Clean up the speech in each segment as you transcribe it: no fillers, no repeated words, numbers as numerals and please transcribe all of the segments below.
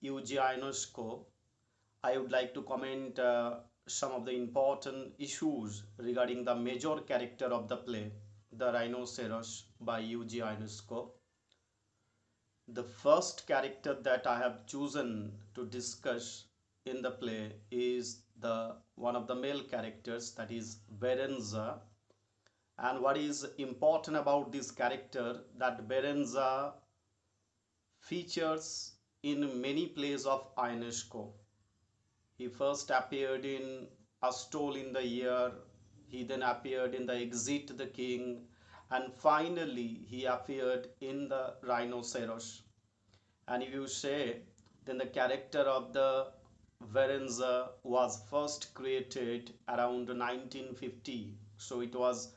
Euge Ionesco, I would like to comment some of the important issues regarding the major character of the play, The Rhinoceros by Euge Ionesco. The first character that I have chosen to discuss in the play is the one of the male characters, that is Berenza. And what is important about this character, that Berenza features in many plays of Ionesco. He first appeared in Astole in the Year, he then appeared in the Exit the King, and finally he appeared in the Rhinoceros. And if you say, then the character of the Verenza was first created around 1950. So it was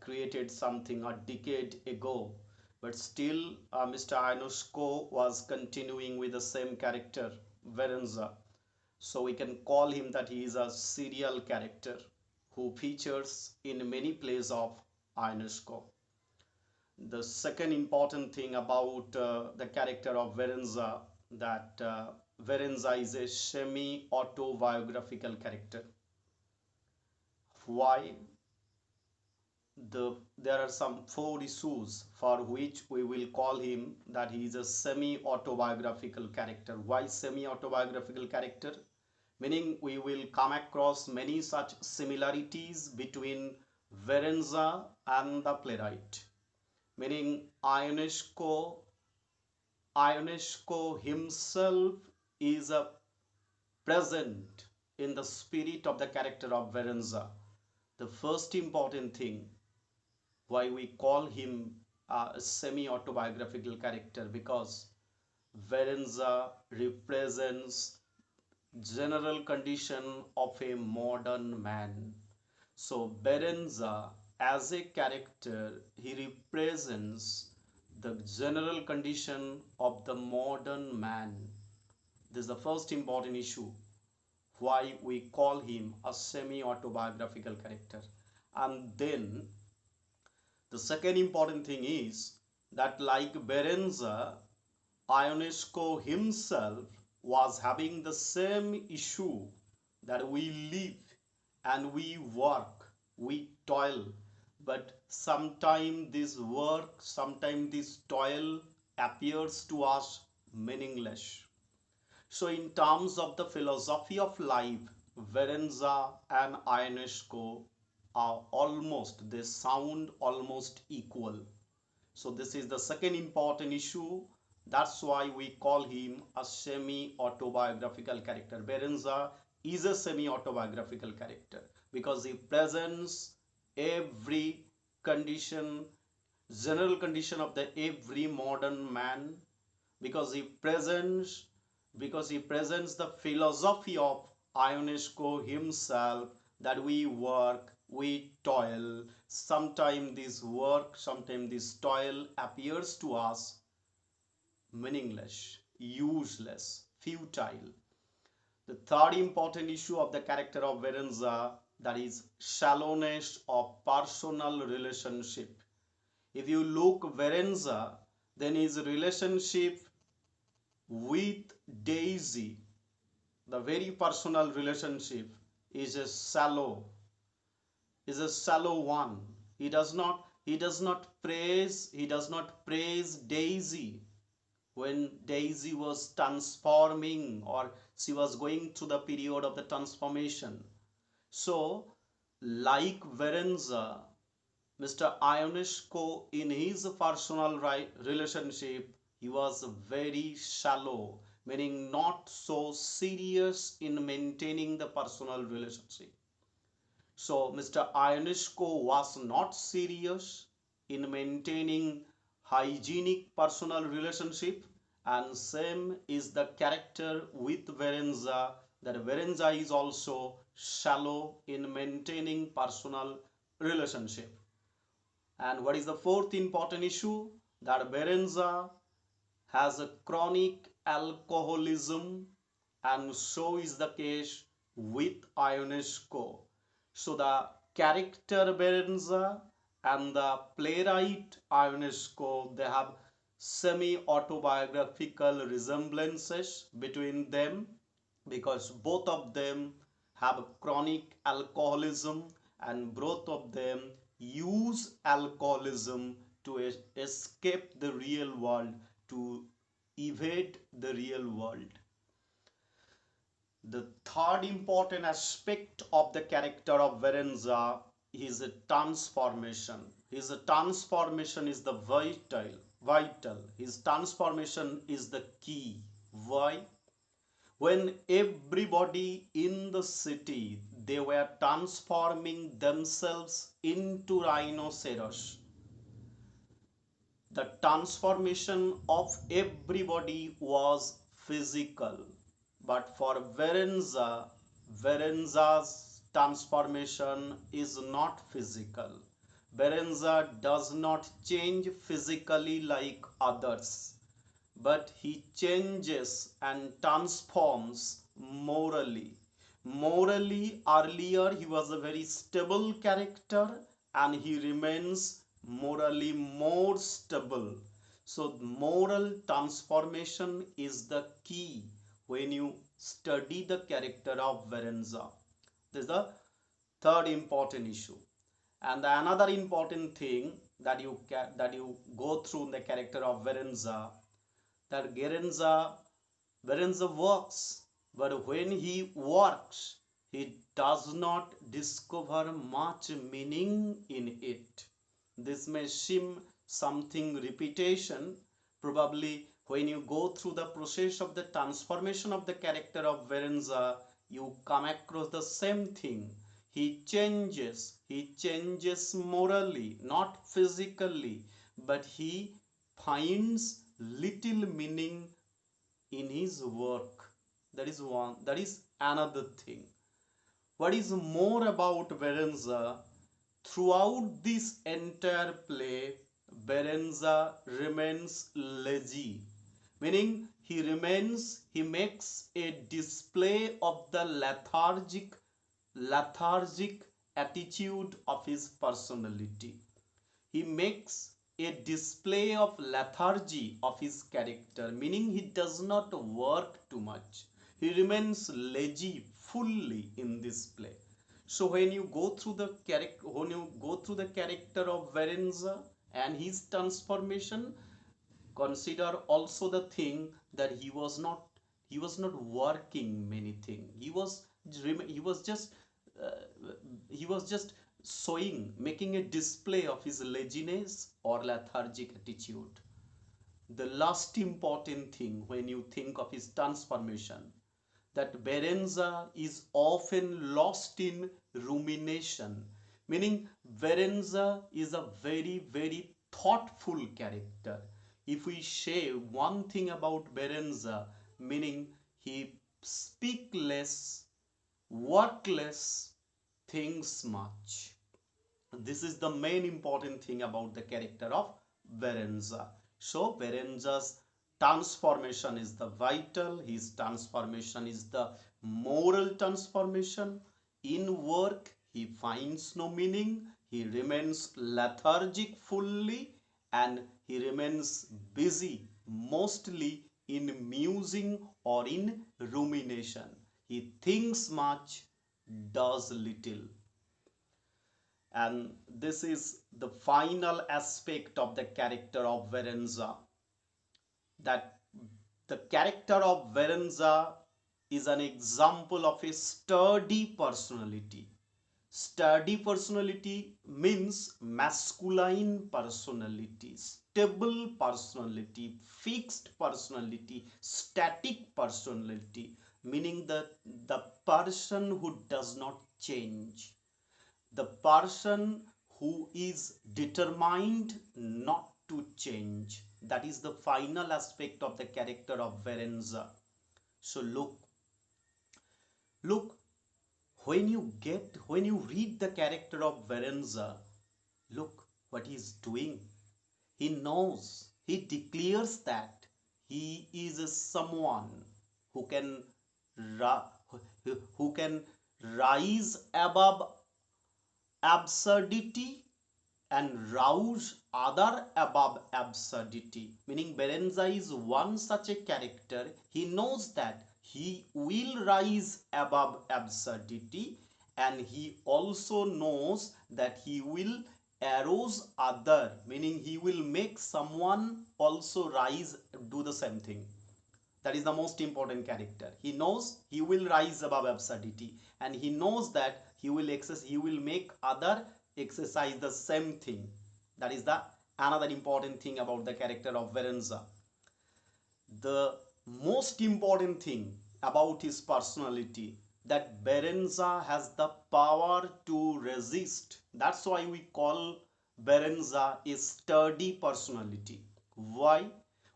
created something a decade ago. But still, Mr. Ionesco was continuing with the same character, Verenza. So we can call him that he is a serial character who features in many plays of Ionesco. The second important thing about the character of Verenza, that Verenza is a semi-autobiographical character. Why? There are some four issues for which we will call him that he is a semi-autobiographical character. Why semi-autobiographical character? Meaning we will come across many such similarities between Verenza and the playwright. Meaning Ionesco himself is a present in the spirit of the character of Verenza. The first important thing why we call him a semi-autobiographical character, because Verenza represents general condition of a modern man. So Berenza as a character, he represents the general condition of the modern man. This is the first important issue why we call him a semi-autobiographical character. And then the second important thing is that, like Berenza, Ionesco himself was having the same issue, that we live and we work, we toil, but sometimes this work, sometimes this toil appears to us meaningless. So in terms of the philosophy of life, Verenza and Ionesco are almost, they sound almost equal. So this is the second important issue. That's why we call him a semi-autobiographical character. Berenza is a semi-autobiographical character because he presents every condition, general condition of the every modern man, because he presents the philosophy of Ionesco himself, that we work, we toil. Sometimes this work, sometimes this toil appears to us meaningless, useless, futile. The third important issue of the character of Verenza, that is shallowness of personal relationship. If you look Verenza, then his relationship with Daisy, the very personal relationship, is a shallow one. He does not praise Daisy when Daisy was transforming, or she was going through the period of the transformation. So, like Verenza, Mr. Ionesco, in his personal relationship, he was very shallow, meaning not so serious in maintaining the personal relationship. So Mr. Ionesco was not serious in maintaining hygienic personal relationship, and same is the character with Verenza, that Verenza is also shallow in maintaining personal relationship. And what is the fourth important issue? That Berenza has a chronic alcoholism, and so is the case with Ionesco. So the character Berenza and the playwright Ionesco, they have semi-autobiographical resemblances between them, because both of them have chronic alcoholism and both of them use alcoholism to escape the real world, to evade the real world. The third important aspect of the character of Verenza is a transformation. His transformation is the vital. His transformation is the key. Why? When everybody in the city, they were transforming themselves into rhinoceros, the transformation of everybody was physical. But for Verenza's transformation is not physical. Verenza does not change physically like others, but he changes and transforms morally. Morally, earlier he was a very stable character and he remains morally more stable. So, moral transformation is the key when you study the character of Verenza. This is the third important issue. And another important thing that you go through in the character of Verenza, that Verenza works, but when he works, he does not discover much meaning in it. This may seem something repetition. Probably when you go through the process of the transformation of the character of Verenza, you come across the same thing. He changes morally, not physically, but he finds little meaning in his work. That is one. That is another thing. What is more about Verenza, throughout this entire play, Verenza remains lazy, meaning he makes a display of the lethargic attitude of his personality. He makes a display of lethargy of his character, meaning he does not work too much. He remains lazy fully in this play. So when you go through the character of Verenza and his transformation, consider also the thing that he was not working many things. He was just uh, he was just showing, making a display of his laziness or lethargic attitude. The last important thing when you think of his transformation, that Berenza is often lost in rumination, meaning Berenza is a very thoughtful character. If we say one thing about Berenza, meaning he speak less, work less, thinks much. This is the main important thing about the character of Verenza. So Verenza's transformation is the vital, his transformation is the moral transformation. In work, he finds no meaning, he remains lethargic fully, and he remains busy mostly in musing or in rumination. He thinks much, does little. And this is the final aspect of the character of Verenza, that the character of Verenza is an example of a sturdy personality. Sturdy personality means masculine personality, stable personality, fixed personality, static personality, meaning that the person who does not change, the person who is determined not to change. That is the final aspect of the character of Verenza. So look, when you read the character of Verenza, look what he is doing. He knows, he declares that he is someone who can who can rise above absurdity and rouse other above absurdity. Meaning Berenza is one such a character. He knows that he will rise above absurdity, and he also knows that he will arouse other, meaning he will make someone also rise, do the same thing. That is the most important character. He knows he will rise above absurdity, and he knows that he will make other exercise the same thing. That is the another important thing about the character of Verenza. The most important thing about his personality, that Berenza has the power to resist. That's why we call Berenza a sturdy personality. Why?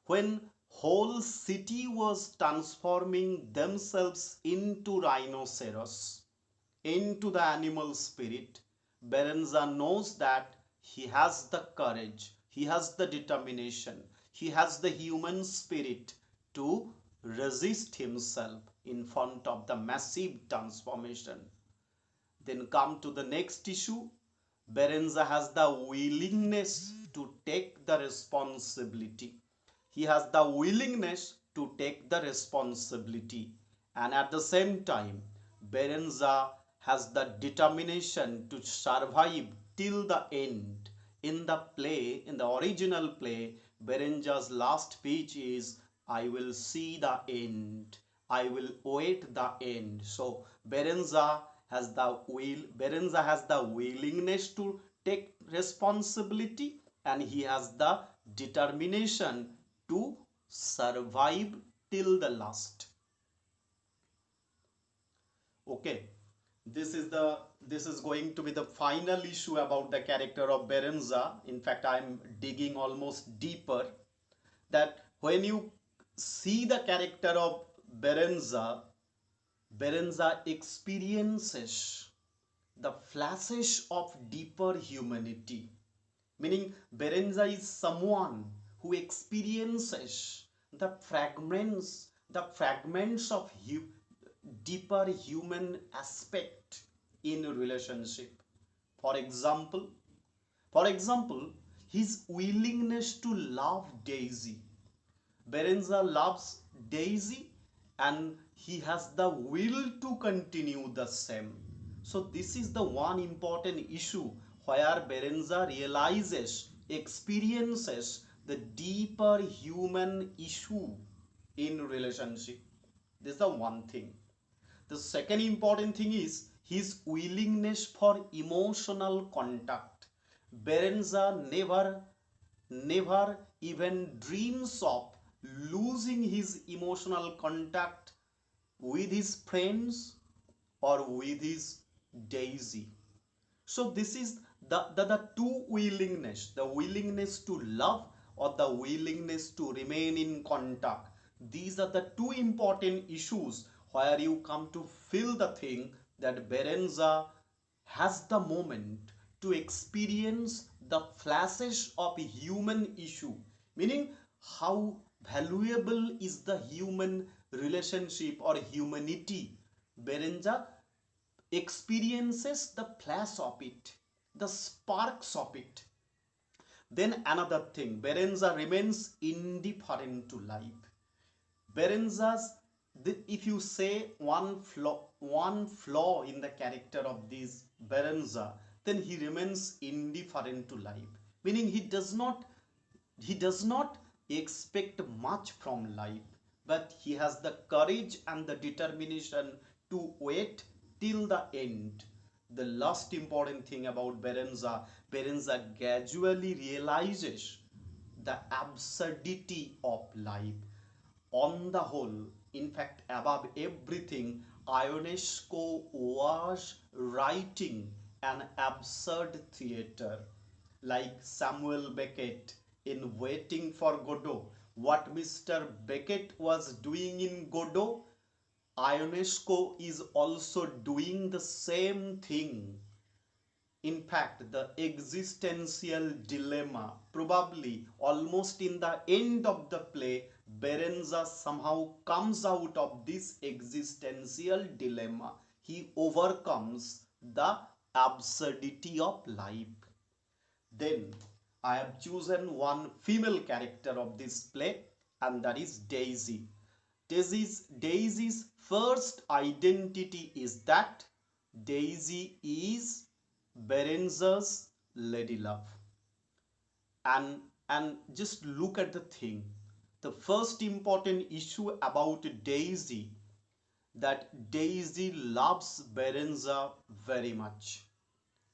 When whole city was transforming themselves into rhinoceros, into the animal spirit, Berenza knows that he has the courage, he has the determination, he has the human spirit to resist himself in front of the massive transformation. Then come to the next issue. Berenza has the willingness to take the responsibility. He has the willingness to take the responsibility, and at the same time Berenza has the determination to survive till the end. In the play, in the original play, Berenza's last speech is, I will see the end, I will wait the end. So Berenza has the willingness to take responsibility, and he has the determination to survive till the last. Okay, this is going to be the final issue about the character of Berenza. In fact, I'm digging almost deeper, that when you see the character of Berenza, Berenza experiences the flashes of deeper humanity. Meaning Berenza is someone who experiences the fragments of deeper human aspect in relationship. For example, for example, his willingness to love Daisy. Berenza loves Daisy, and he has the will to continue the same. So this is the one important issue where Berenza realizes, experiences the deeper human issue in relationship. This is the one thing. The second important thing is his willingness for emotional contact. Berenza never even dreams of losing his emotional contact with his friends or with his Daisy. So this is the two willingness, the willingness to love or the willingness to remain in contact. These are the two important issues where you come to feel the thing that Berenza has the moment to experience the flashes of a human issue, meaning how valuable is the human relationship or humanity. Berenza experiences the flash of it, the sparks of it. Then another thing, Berenza remains indifferent to life. Berenza's, if you say one flaw in the character of this Berenza, then he remains indifferent to life. Meaning he does not expect much from life, but he has the courage and the determination to wait till the end. The last important thing about Berenza gradually realizes the absurdity of life. On the whole, in fact, above everything, Ionesco was writing an absurd theater, like Samuel Beckett in Waiting for Godot. What Mr. Beckett was doing in Godot, Ionesco is also doing the same thing. In fact, the existential dilemma, probably almost in the end of the play, Berenza somehow comes out of this existential dilemma. He overcomes the absurdity of life. Then I have chosen one female character of this play, and that is Daisy. Daisy's first identity is that Daisy is Berenger's lady love. And just look at the thing. The first important issue about Daisy, that Daisy loves Berenger very much,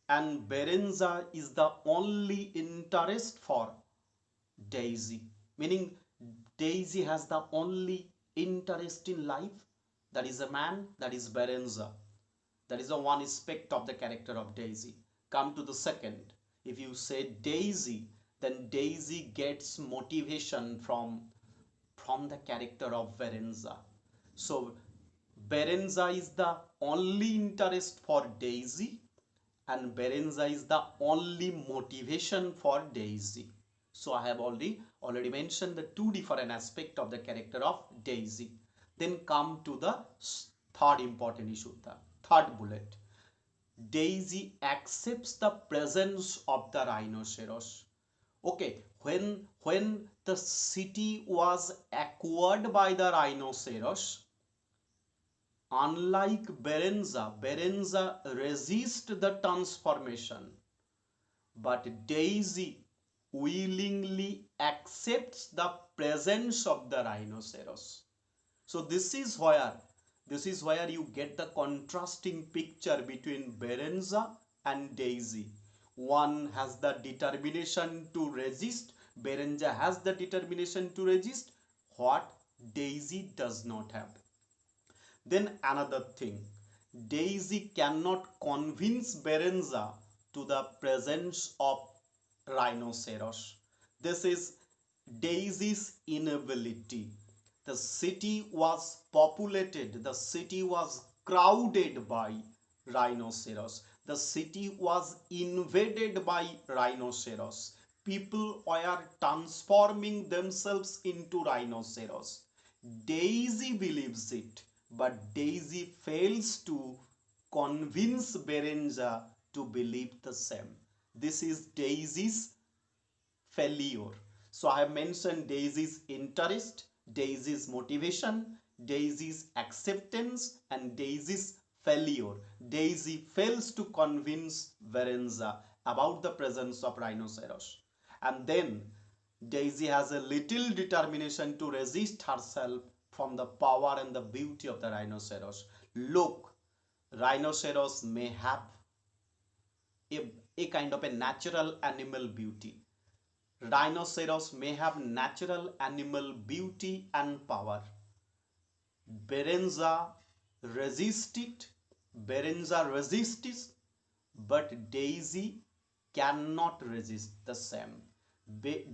and Berenger is the only interest for Daisy, meaning Daisy has the only interest in life, that is a man, that is Berenger. That is the one aspect of the character of Daisy. Come to the second. If you say Daisy, then Daisy gets motivation from the character of Berenger. So Berenger is the only interest for Daisy, and Berenger is the only motivation for Daisy. So I have already mentioned the two different aspects of the character of Daisy. Then come to the third important issue, the third bullet. Daisy accepts the presence of the rhinoceros. Okay, when the city was acquired by the rhinoceros, unlike Berenger resist the transformation, but Daisy willingly accepts the presence of the rhinoceros. So this is where you get the contrasting picture between Berenger and Daisy. One has the determination to resist, Berenger has the determination to resist, what Daisy does not have. Then another thing, Daisy cannot convince Berenger to the presence of rhinoceros. This is Daisy's inability. The city was populated, the city was crowded by rhinoceros. The city was invaded by rhinoceros. People were transforming themselves into rhinoceros. Daisy believes it, but Daisy fails to convince Berenger to believe the same. This is Daisy's failure. So I have mentioned Daisy's interest, Daisy's motivation, Daisy's acceptance, and Daisy's failure. Daisy fails to convince Berenger about the presence of rhinoceros. And then Daisy has a little determination to resist herself from the power and the beauty of the rhinoceros. Look, rhinoceros may have a kind of a natural animal beauty. Rhinoceros may have natural animal beauty and power. Berenger resists it. Berenger resists it, but Daisy cannot resist the same.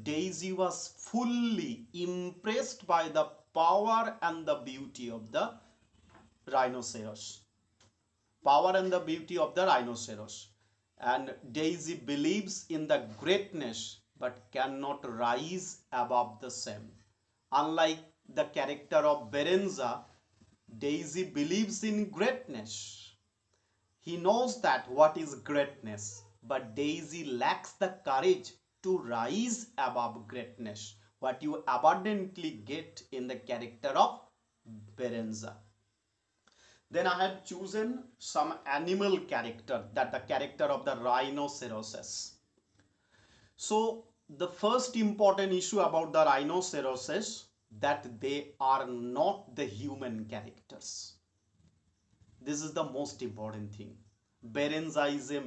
Daisy was fully impressed by the power and the beauty of the rhinoceros. Power and the beauty of the rhinoceros. And Daisy believes in the greatness but cannot rise above the same. Unlike the character of Berenger, Daisy believes in greatness. He knows that what is greatness, but Daisy lacks the courage to rise above greatness, what you abundantly get in the character of Berenger. Then I have chosen some animal character, that the character of the rhinoceros. So the first important issue about the rhinoceros is that they are not the human characters. This is the most important thing. Berenger is a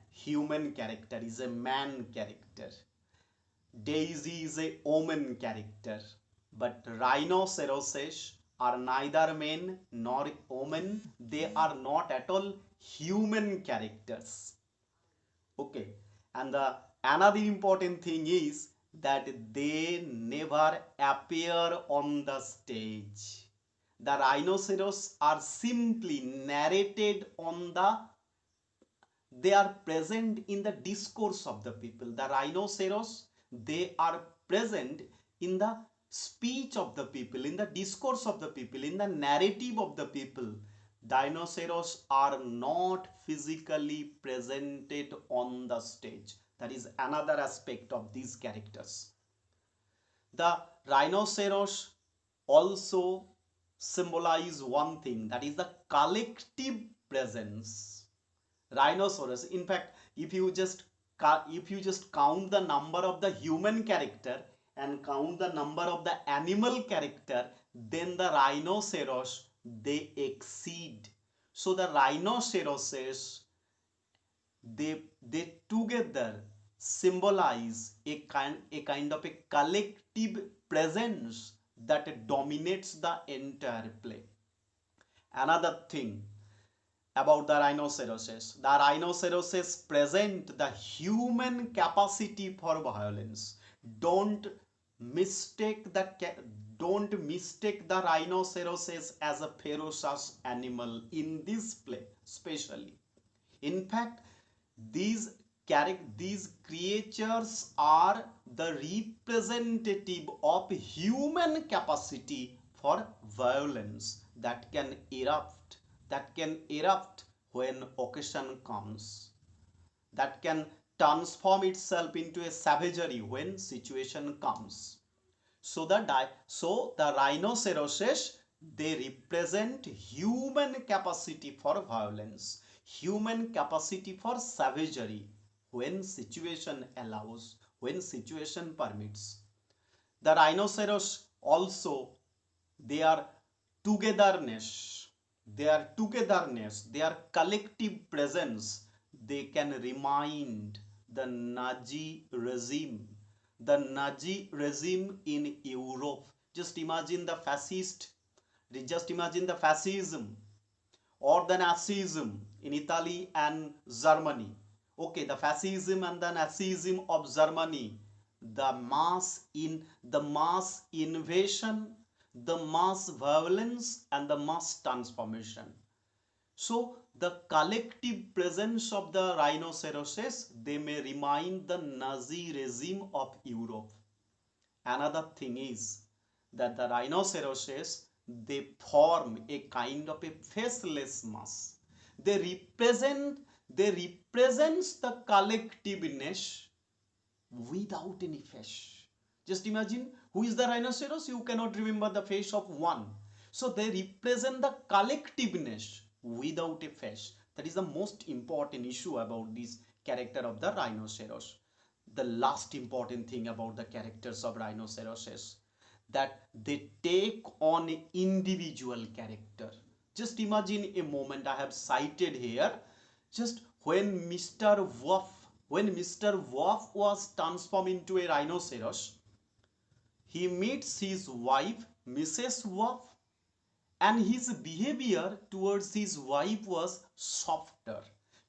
human character, is a man character. Daisy is a woman character. But rhinoceroses are neither men nor women. They are not at all human characters. Okay. And the another important thing is that they never appear on the stage. The rhinoceros are simply narrated on the, they are present in the discourse of the people. The rhinoceros, they are present in the speech of the people, in the discourse of the people, in the narrative of the people. Dinosaurs are not physically presented on the stage. That is another aspect of these characters. The rhinoceros also symbolize one thing, that is the collective presence. Rhinoceros, in fact, if you just count the number of the human character and count the number of the animal character, then the rhinoceros, they exceed. So the rhinoceroses, they together symbolize a kind of a collective presence that dominates the entire play. Another thing about the rhinoceroses, the rhinoceroses present the human capacity for violence. Don't mistake the don't mistake the rhinoceroses as a ferocious animal in this play, especially. In fact, these these creatures are the representative of human capacity for violence that can erupt when occasion comes, that can transform itself into a savagery when situation comes. So the rhinoceroses, they represent human capacity for violence, human capacity for savagery when situation allows, when situation permits. The rhinoceros also, their togetherness, their collective presence, they can remind the Nazi regime in Europe. Just imagine the fascism or the Nazism in Italy and Germany. Okay, the fascism and the Nazism of Germany, the mass invasion, the mass violence, and the mass transformation. So the collective presence of the rhinoceroses, they may remind the Nazi regime of Europe. Another thing is that the rhinoceroses, they form a kind of a faceless mass. They represent they represents the collectiveness without any face. Just imagine, who is the rhinoceros? You cannot remember the face of one. So they represent the collectiveness without a face. That is the most important issue about this character of the rhinoceros. The last important thing about the characters of rhinoceros is that they take on individual character. Just imagine a moment I have cited here. Just when Mr. Wolf was transformed into a rhinoceros, he meets his wife, Mrs. Wolf, and his behavior towards his wife was softer.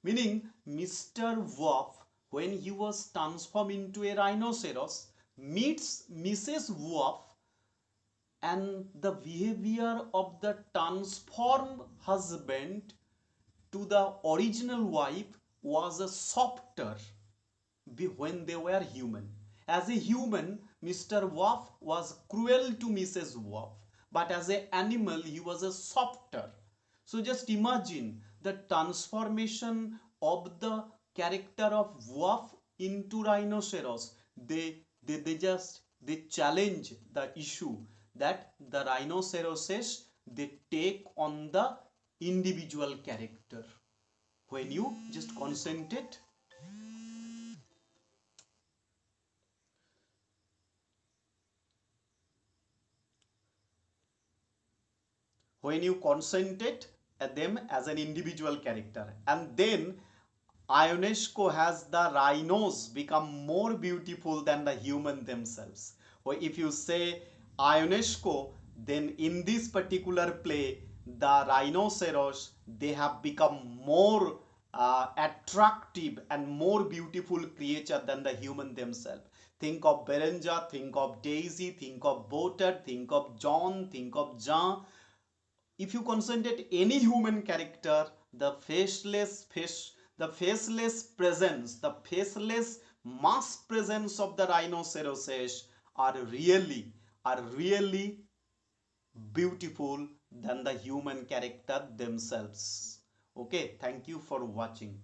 Meaning, Mr. Wolf, when he was transformed into a rhinoceros, meets Mrs. Wolf, and the behavior of the transformed husband to the original wife was a softer when they were human. As a human, Mr. Wolf was cruel to Mrs. Wolf, but as an animal, he was a softer. So just imagine the transformation of the character of Wolf into rhinoceros. They challenge the issue that the rhinoceroses, they take on the individual character. When you just concentrate when you concentrate at them as an individual character, and then Ionesco has the rhinos become more beautiful than the human themselves. Or if you say Ionesco, then in this particular play, the rhinoceros, they have become more attractive and more beautiful creature than the human themselves. Think of Berenger, think of Daisy, think of Botter, think of John, think of Jean. If you concentrate any human character, the faceless presence, the faceless mass presence of the rhinoceroses are really beautiful than the human character themselves. Okay, thank you for watching.